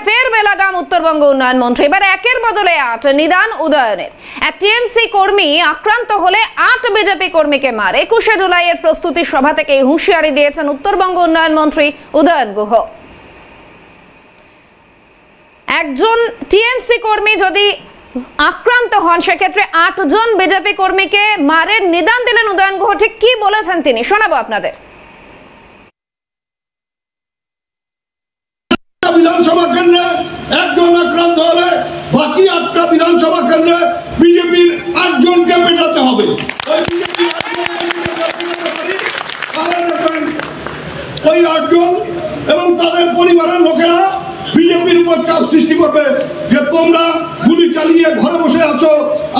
ফের বেলাগাম উত্তরবঙ্গ উন্নয়ন মন্ত্রী। এবার একের বদলে ৮ নিদান উদয়নের। এক টিএমসি কর্মী আক্রান্ত হলে ৮ বিজেপি কর্মীকে মার। ২১শে জুলাইয়ের প্রস্তুতি সভা থেকে হুঁশিয়ারি দিয়েছেন উত্তরবঙ্গ উন্নয়ন মন্ত্রী উদয়ন গুহ। একজন টিএমসি কর্মী যদি আক্রান্ত হন সেক্ষেত্রে ৮ জন বিজেপি কর্মীকে মারের নিদান দিলেন উদয়ন গুহ। ঠিক কি বলেছেন তিনি শোনাবো আপনাদের। বিধানসভা কেন্দ্রে একজন আক্রান্ত হলে বাকি ৮টা বিধানসভা কেন্দ্রে বিজেপির ৮ জনকে পেটাতে হবে। ওই ৮ জন এবং তাদের পরিবারের লোকেরা বিজেপির উপর চাপ সৃষ্টি করবে যে তোমরা গুলি চালিয়ে ঘরে বসে আছো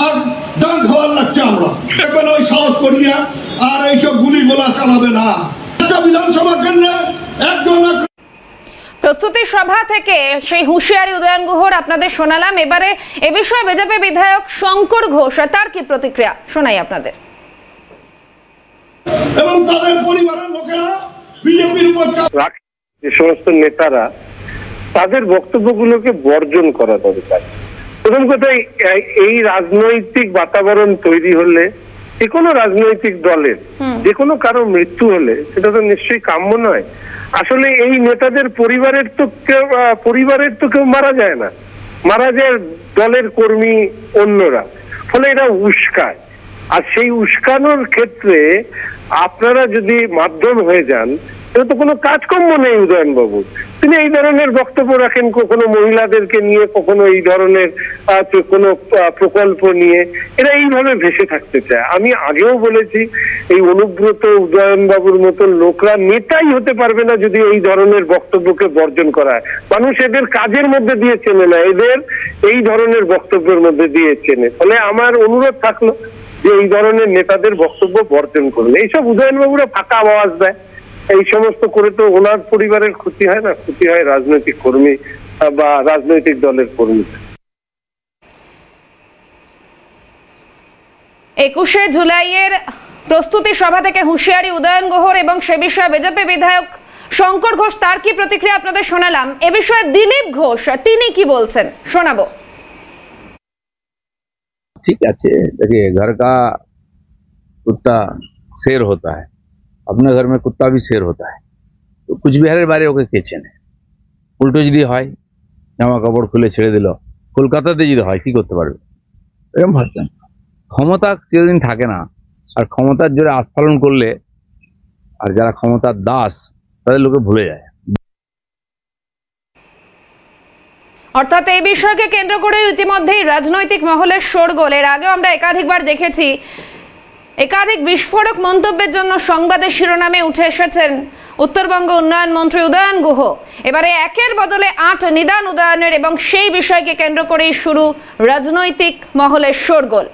আর ডান খাওয়ার লাগছে। আমরা দেখবেন ওই সাহস করিয়া আর এইসব গুলি গোলা চালাবে না। একটা বিধানসভা কেন্দ্রে একজন প্রস্তুতি সভা থেকে সেই হুঁশিয়ারি উদয়ন গুহর আপনাদের শোনালাম। এবারে এ বিষয়ে বিজেপি বিধায়ক শঙ্কর ঘোষ তার কি প্রতিক্রিয়া শোনাই আপনাদের। এবং তাদের পরিবারের লোকেরা বিজেপির উপর যে সমস্ত নেতারা তাদের বক্তব্যগুলোকে বর্জন করা দরকার। প্রথম কথাই এই রাজনৈতিক বাতাবরণ তৈরি হলে যে কোনো রাজনৈতিক দলের যে কোনো কারো মৃত্যু হলে সেটা তো নিশ্চয়ই কাম্য নয়। আসলে এই নেতাদের পরিবারের তো কেউ মারা যায় না, মারা যায় দলের কর্মী অন্যরা। ফলে এরা উস্কায়, আর সেই উস্কানোর ক্ষেত্রে আপনারা যদি মাধ্যম হয়ে যান এটা তো কোনো কাজকর্ম নেই উদয়ন বাবু। তিনি এই ধরনের বক্তব্য রাখেন, কখনো মহিলাদেরকে নিয়ে, কখনো এই ধরনের কোনো প্রকল্প নিয়ে, এরা এইভাবে ভেসে থাকতে চায়। আমি আগেও বলেছি এই অনুব্রত উদয়ন বাবুর মতো লোকরা নেতাই হতে পারবে না যদি এই ধরনের বক্তব্যকে বর্জন করা হয়। মানুষ এদের কাজের মধ্যে দিয়ে চেনে না, এদের এই ধরনের বক্তব্যের মধ্যে দিয়ে চেনে। ফলে আমার অনুরোধ থাকলো যে এই ধরনের নেতাদের বক্তব্য বর্জন করুন। এইসব উদয়ন বাবুরা ফাঁকা আওয়াজ দেয়, এই সমস্ত করে তো ওনার পরিবারের ক্ষতি হয় না, ক্ষতি হয় রাজনৈতিক কর্মী বা রাজনৈতিক দলের কর্মী। ২১শে জুলাইয়ের প্রস্তুতি সভা থেকে হুঁশিয়ারি উদয়ন গুহর এবং সে বিষয়ে বিজেপি বিধায়ক শঙ্কর ঘোষ তার কি প্রতিক্রিয়া আপনাদের শোনালাম। এ বিষয়ে দিলীপ ঘোষ তিনি কি বলছেন শোনাবো। ठीक है, देखिए घर का कुत्ता शेर होता है, अपने घर में कुत्ता भी शेर होता है। तो कुछ बिहारेर बारे ओके কে চেনে। উল্টো যদি হয় জামা কাপড় খুলে ছেড়ে দিল, কলকাতাতে যদি হয় কি করতে পারবে এরকম ভাবছেন। ক্ষমতা চিরদিন থাকে না, আর ক্ষমতার জোরে আস্ফালন করলে আর যারা ক্ষমতার দাস তাদের লোকে ভুলে যায়। অর্থাৎ এই বিষয়কে কেন্দ্র করে ইতিমধ্যেই রাজনৈতিক মহলের শোরগোল। এর আগেও আমরা একাধিকবার দেখেছি একাধিক বিস্ফোরক মন্তব্যের জন্য সংবাদের শিরোনামে উঠে এসেছেন উত্তরবঙ্গ উন্নয়ন মন্ত্রী উদয়ন গুহ। এবারে একের বদলে ৮ নিদান উদয়নের এবং সেই বিষয়কে কেন্দ্র করেই শুরু রাজনৈতিক মহলের শোরগোল।